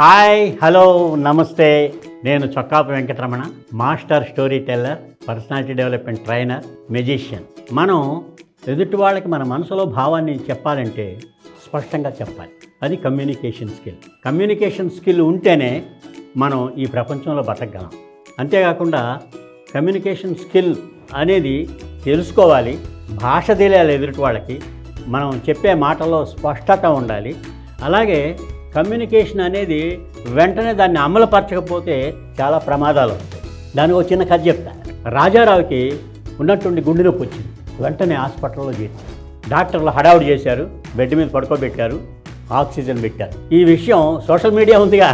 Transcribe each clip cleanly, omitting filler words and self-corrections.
Hi hello నమస్తే. నేను Chokkapu Venkataramana, master story teller, personality development trainer, magician. మనం ఎదుటి వాళ్ళకి మన మనసులో భావాన్ని చెప్పాలంటే స్పష్టంగా చెప్పాలి. అది కమ్యూనికేషన్ స్కిల్. కమ్యూనికేషన్ స్కిల్ ఉంటేనే మనం ఈ ప్రపంచంలో బతకగలం. అంతేకాకుండా కమ్యూనికేషన్ స్కిల్ అనేది తెలుసుకోవాలి, భాష తెలియాలి ఎదుటి వాళ్ళకి, మనం చెప్పే మాటల్లో స్పష్టత ఉండాలి. అలాగే కమ్యూనికేషన్ అనేది వెంటనే దాన్ని అమలుపరచకపోతే చాలా ప్రమాదాలు వస్తాయి. దానికి ఒక చిన్న కథ చెప్తా. రాజారావుకి ఉన్నట్టుండి గుండె నొప్పి వచ్చింది. వెంటనే హాస్పిటల్లో చేర్చారు. డాక్టర్లు హడావుడి చేశారు, బెడ్ మీద పడుకోబెట్టారు, ఆక్సిజన్ పెట్టారు. ఈ విషయం సోషల్ మీడియా ఉందిగా,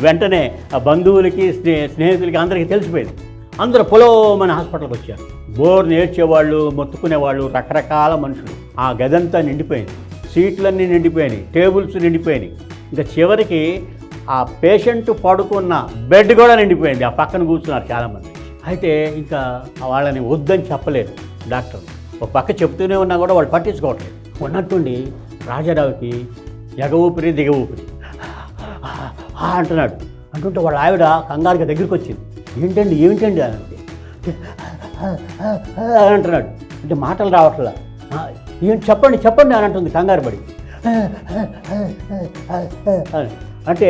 వెంటనే ఆ బంధువులకి స్నేహితులకి అందరికీ తెలిసిపోయింది. అందరూ పొలోమని హాస్పిటల్కి వచ్చారు. బోర్ నేర్చేవాళ్ళు, మొత్తుకునేవాళ్ళు, రకరకాల మనుషులు. ఆ గదంతా నిండిపోయింది, సీట్లన్నీ నిండిపోయినాయి, టేబుల్స్ నిండిపోయినాయి. ఇంకా చివరికి ఆ పేషెంట్ పడుకున్న బెడ్ కూడా నిండిపోయింది. ఆ పక్కన కూర్చున్నారు చాలామంది. అయితే ఇంకా వాళ్ళని వద్దని చెప్పలేదు డాక్టర్. ఒక పక్క చెప్తూనే ఉన్నా కూడా వాళ్ళు పట్టించుకోవట్లేదు. ఉన్నట్టుండి రాజారావుకి ఎగ ఊపిరి దిగ ఊపిరి అంటున్నాడు. అంటుంటే వాళ్ళ ఆవిడ కంగారుగా దగ్గరికి వచ్చింది. ఏమిటండి అని అంటున్నాడు. అంటే మాటలు రావట్లా. ఏంటి చెప్పండి అని అంటుంది కంగారు పడి. అంటే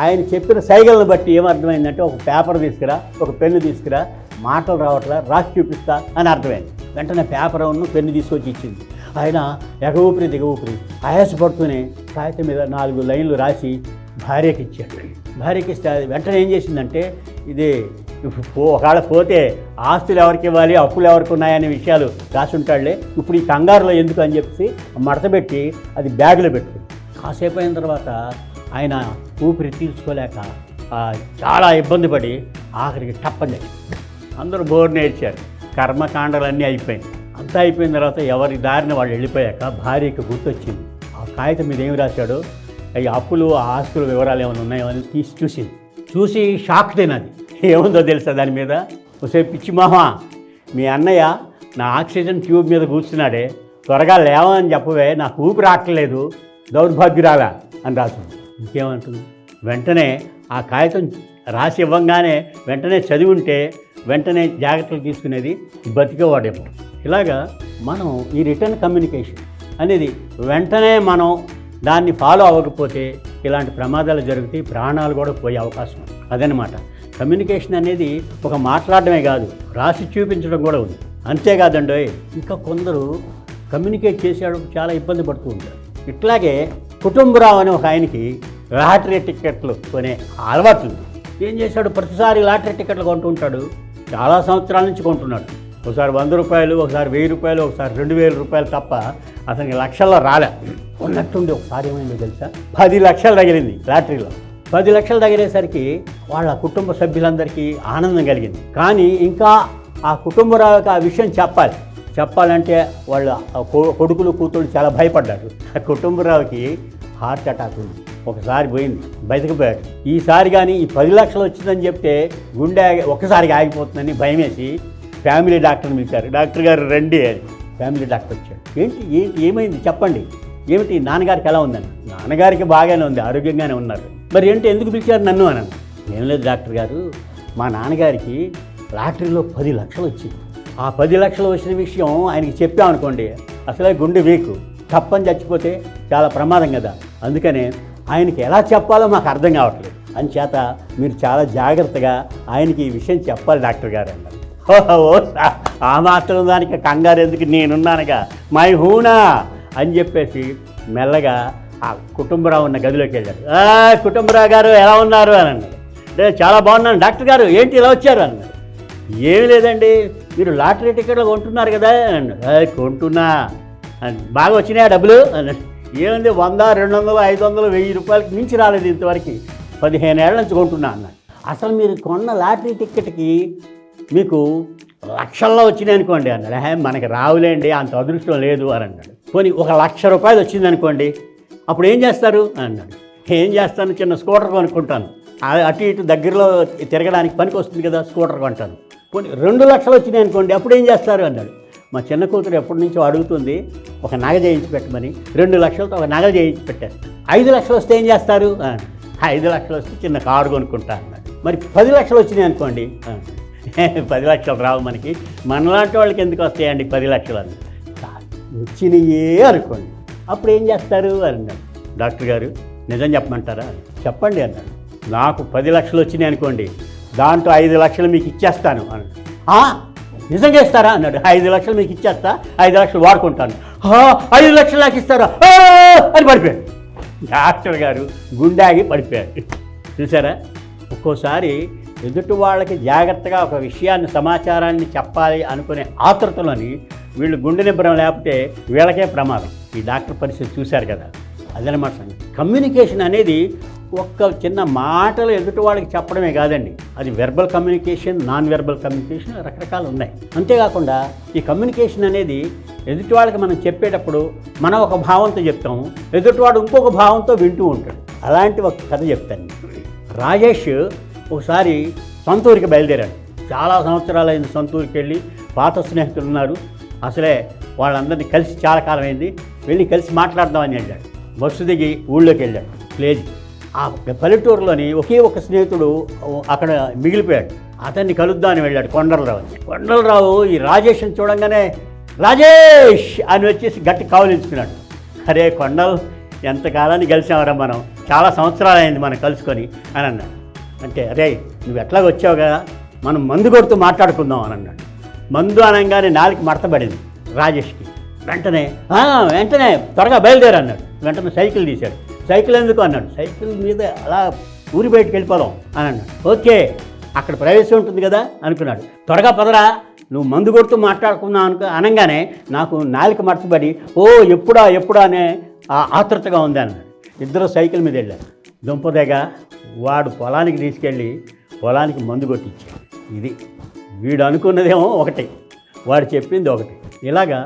ఆయన చెప్పిన సైగలను బట్టి ఏమర్థమైందంటే, ఒక పేపర్ తీసుకురా, ఒక పెన్ను తీసుకురా, మాటలు రావట్లా, రాసి చూపిస్తా అని అర్థమైంది. వెంటనే పేపర్ పెన్ను తీసుకొచ్చి ఇచ్చింది. ఆయన ఎగ ఊపిరి దిగ ఊపిరి ఆయాసపడుతూనే కాగితం మీద 4 లైన్లు రాసి భార్యకి ఇచ్చాడు. భార్యకి ఇస్తే వెంటనే ఏం చేసిందంటే, ఇది ఒకవేళ పోతే ఆస్తులు ఎవరికి ఇవ్వాలి, అప్పులు ఎవరికి ఉన్నాయనే విషయాలు రాసి ఉంటాడులే, ఇప్పుడు ఈ కంగారులో ఎందుకు అని చెప్పి మడతపెట్టి అది బ్యాగులో పెట్టుకుంది. కాసేపు అయిన తర్వాత ఆయన ఊపిరి తీర్చుకోలేక చాలా ఇబ్బంది పడి ఆఖరికి టప్పని అందరూ బోర్ నేర్చారు. కర్మకాండలన్నీ అయిపోయింది. అంతా అయిపోయిన తర్వాత ఎవరి దారిని వాళ్ళు వెళ్ళిపోయాక భార్యకి గుర్తొచ్చింది. ఆ కాగితం మీద ఏమి రాశాడో, ఈ అప్పులు, ఆ ఆస్తుల వివరాలు ఏమైనా ఉన్నాయో అని చూసి షాక్ తినది. ఏముందో తెలుసా దాని మీద? ఒకసేపు పిచ్చి మామా, మీ అన్నయ్య నా ఆక్సిజన్ ట్యూబ్ మీద కూర్చున్నాడే, త్వరగా లేవని చెప్పవే, నాకు ఊపిరి రావట్లేదు, దౌర్భాగ్యురాలా అని రాసింది. ఇంకేమంటుంది? వెంటనే ఆ కాగితం రాసి ఇవ్వంగానే వెంటనే చదివి ఉంటే వెంటనే జాగ్రత్తలు తీసుకునేది, బతికేవాడేమో. ఇలాగా మనం ఈ రిటర్న్ కమ్యూనికేషన్ అనేది వెంటనే మనం దాన్ని ఫాలో అవ్వకపోతే ఇలాంటి ప్రమాదాలు జరుగుతాయి, ప్రాణాలు కూడా పోయే అవకాశం ఉంది. అదనమాట కమ్యూనికేషన్ అనేది. ఒక మాట్లాడడమే కాదు, రాసి చూపించడం కూడా ఉంది. అంతేకాదండి, ఇంకా కొందరు కమ్యూనికేట్ చేసేటప్పుడు చాలా ఇబ్బంది పడుతూ ఉంటారు. ఇట్లాగే కుటుంబరావు అనే ఒక ఆయనకి లాటరీ టికెట్లు కొనే అలవాటు ఉంది. ఏం చేశాడు, ప్రతిసారి లాటరీ టికెట్లు కొంటూ ఉంటాడు. చాలా సంవత్సరాల నుంచి కొంటున్నాడు. ఒకసారి 100 రూపాయలు, ఒకసారి 1000 రూపాయలు, ఒకసారి 2000 రూపాయలు తప్ప అతనికి లక్షల్లో రాలే. ఉన్నట్టుండి ఒకసారి ఏమైందో తెలుసా, 10 లక్షలు తగిలింది లాటరీలో. 10 లక్షలు తగిలేసరికి వాళ్ళ కుటుంబ సభ్యులందరికీ ఆనందం కలిగింది. కానీ ఇంకా ఆ కుటుంబరావుకి ఆ విషయం చెప్పాలంటే వాళ్ళ కొడుకులు కూతుళ్ళు చాలా భయపడ్డారు. ఆ కుటుంబరావుకి హార్ట్ అటాక్ ఉంది. ఒకసారి పోయింది, బతికిపోయాడు. ఈసారి కానీ ఈ 10 లక్షలు వచ్చిందని చెప్తే గుండె ఒక్కసారిగా ఆగిపోతుందని భయమేసి ఫ్యామిలీ డాక్టర్ని పిలిచారు. డాక్టర్ గారు రండి అని ఫ్యామిలీ డాక్టర్ వచ్చాడు. ఏమైంది చెప్పండి, ఏమిటి నాన్నగారికి ఎలా ఉందని? నాన్నగారికి బాగానే ఉంది, ఆరోగ్యంగానే ఉన్నారు. మరి ఏంటి, ఎందుకు పిలిచారు నన్ను అన్నాను. ఏం లేదు డాక్టర్ గారు, మా నాన్నగారికి లాటరీలో 10 లక్షలు వచ్చింది. ఆ 10 లక్షలు వచ్చిన విషయం ఆయనకి చెప్పామనుకోండి, అసలే గుండె వీకు, తప్పని చచ్చిపోతే చాలా ప్రమాదం కదా. అందుకనే ఆయనకి ఎలా చెప్పాలో మాకు అర్థం కావట్లేదు. అంచేత మీరు చాలా జాగ్రత్తగా ఆయనకి ఈ విషయం చెప్పాలి డాక్టర్ గారు అన్నారు. ఓ ఆ మాత్రం దానికి కంగారు ఎందుకు, నేనున్నానుగా, మై హూనా అని చెప్పేసి మెల్లగా ఆ కుటుంబరావు ఉన్న గదిలోకి వెళ్ళాడు. కుటుంబరావు గారు ఎలా ఉన్నారు అని అన్నాడు. అంటే చాలా బాగున్నాను డాక్టర్ గారు, ఏంటి ఇలా వచ్చారు అన్నాడు. ఏమి లేదండి, మీరు లాటరీ టికెట్లు కొంటున్నారు కదా అన్నాడు. కొంటున్నా, బాగా వచ్చినాయా డబ్బులు అన్నాడు. ఏముంది, 100, 200, 500, 1000 రూపాయలకి మించి రాలేదు ఇంతవరకు, 15 ఏళ్ల నుంచి కొంటున్నా అన్నాడు. అసలు మీరు కొన్న లాటరీ టికెట్కి మీకు లక్షల్లో వచ్చినాయి అనుకోండి అన్నాడు. మనకి రావులేండి, అంత అదృష్టం లేదు అని అన్నాడు. పోనీ 1,00,000 రూపాయలు వచ్చింది అనుకోండి, అప్పుడు ఏం చేస్తారు అన్నాడు. ఏం చేస్తాను, చిన్న స్కూటర్ కొనుక్కుంటాను, అటు ఇటు దగ్గరలో తిరగడానికి పనికి వస్తుంది కదా, స్కూటర్ కొంటాను. పోనీ 2 లక్షలు వచ్చినాయి అనుకోండి, అప్పుడు ఏం చేస్తారు అన్నాడు. మా చిన్న కూతురు ఎప్పటి నుంచో అడుగుతుంది ఒక నగ చేయించి పెట్టమని. 2 లక్షలతో ఒక నగ చేయించి పెట్టారు. 5 లక్షలు వస్తే ఏం చేస్తారు? 5 లక్షలు వస్తే చిన్న కారు కొనుక్కుంటా అన్నాడు. మరి 10 లక్షలు వచ్చినాయి అనుకోండి, 10 లక్షలు రావు మనకి, మనలాంటి వాళ్ళకి ఎందుకు వస్తాయండి 10 లక్షలు అని. వచ్చినాయే అనుకోండి, అప్పుడు ఏం చేస్తారు అన్నాడు. డాక్టర్ గారు నిజం చెప్పమంటారా? చెప్పండి అన్నాడు. నాకు 10 లక్షలు వచ్చినాయి అనుకోండి, దాంట్లో 5 లక్షలు మీకు ఇచ్చేస్తాను అన్నాడు. నిజంగా ఇస్తారా అన్నాడు. 5 లక్షలు మీకు ఇచ్చేస్తా, 5 లక్షలు వాడుకుంటాను. 5 లక్షలు నాకు ఇస్తారా అని పడిపోయాడు. డాక్టర్ గారు గుండాగి పడిపోయాడు. చూసారా, ఒక్కోసారి ఎదుటి వాళ్ళకి జాగ్రత్తగా ఒక విషయాన్ని, సమాచారాన్ని చెప్పాలి అనుకునే ఆతృతలోని వీళ్ళు గుండె నిబ్బరం లేకపోతే వీళ్ళకే ప్రమాదం. ఈ డాక్టర్ పరిస్థితి చూశారు కదా, అదనమాట సంగతి. కమ్యూనికేషన్ అనేది ఒక్క చిన్న మాటలు ఎదుటి వాళ్ళకి చెప్పడమే కాదండి, అది verbal communication, non verbal communication, రకరకాలు ఉన్నాయి. అంతేకాకుండా ఈ కమ్యూనికేషన్ అనేది ఎదుటి వాళ్ళకి మనం చెప్పేటప్పుడు మనం ఒక భావంతో చెప్తాము, ఎదుటివాడు ఇంకొక భావంతో వింటూ ఉంటాడు. అలాంటి ఒక కథ చెప్తాను. రాజేష్ ఒకసారి సొంతూరికి బయలుదేరాడు. చాలా సంవత్సరాలు అయింది సొంతూరికి వెళ్ళి, పాత స్నేహితులు ఉన్నారు, అసలే వాళ్ళందరినీ కలిసి చాలా కాలం అయింది, వెళ్ళి కలిసి మాట్లాడదామని వెళ్ళాడు. బస్సు దిగి ఊళ్ళోకి వెళ్ళాడు. లేదు, ఆ పల్లెటూరులోని ఒకే ఒక స్నేహితుడు అక్కడ మిగిలిపోయాడు. అతన్ని కలుద్దామని వెళ్ళాడు, కొండలరావు. కొండలరావు ఈ రాజేష్ని చూడంగానే రాజేష్ అని వచ్చేసి గట్టి కావలించుకున్నాడు. అరే కొండలు, ఎంతకాలాన్ని కలిసామరా మనం, చాలా సంవత్సరాలు అయింది మనం కలుసుకొని అని అన్నాడు. అంటే అరే నువ్వు ఎట్లాగ వచ్చావు కదా, మనం మందు కొడుతూ మాట్లాడుకుందాం అని అన్నాడు. మందు అనగానే నాలుగు మడతపడింది రాజేష్కి. వెంటనే త్వరగా బయలుదేరు అన్నాడు. వెంటనే సైకిల్ తీశాడు. సైకిల్ ఎందుకు అన్నాడు. సైకిల్ మీద అలా ఊరి బయటకు వెళ్ళిపోదాం అని అన్నాడు. ఓకే, అక్కడ ప్రవేశం ఉంటుంది కదా అనుకున్నాడు. త్వరగా పదరా, నువ్వు మందు కొడుతూ మాట్లాడుకుందాం అనగానే నాకు నాలుక మడతపడి ఎప్పుడా అనే ఆతృతగా ఉంది అన్నాడు. ఇద్దరు సైకిల్ మీద వెళ్ళారు. దుంపదేగా వాడు పొలానికి తీసుకెళ్ళి పొలానికి మందు కొట్టించాడు. ఇది వీడు అనుకున్నదేమో ఒకటి, వాడు చెప్పింది ఒకటి. ఇలాగా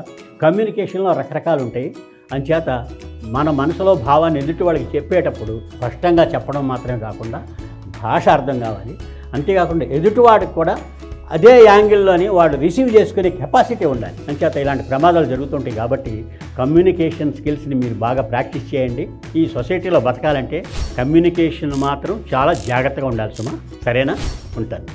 కమ్యూనికేషన్లో రకరకాలు ఉంటాయి. అంచేత మన మనసులో భావాన్ని ఎదుటి వాళ్ళకి చెప్పేటప్పుడు స్పష్టంగా చెప్పడం మాత్రమే కాకుండా భాష అర్థం కావాలి. అంతేకాకుండా ఎదుటివాడికి కూడా అదే యాంగిల్లోని వాడు రిసీవ్ చేసుకునే కెపాసిటీ ఉండాలి. అంచేత ఇలాంటి ప్రమాదాలు జరుగుతుంటాయి. కాబట్టి కమ్యూనికేషన్ స్కిల్స్ని మీరు బాగా ప్రాక్టీస్ చేయండి. ఈ సొసైటీలో బతకాలంటే కమ్యూనికేషన్ మాత్రం చాలా జాగ్రత్తగా ఉండాలి సుమా. సరేనా? ఉంటాను.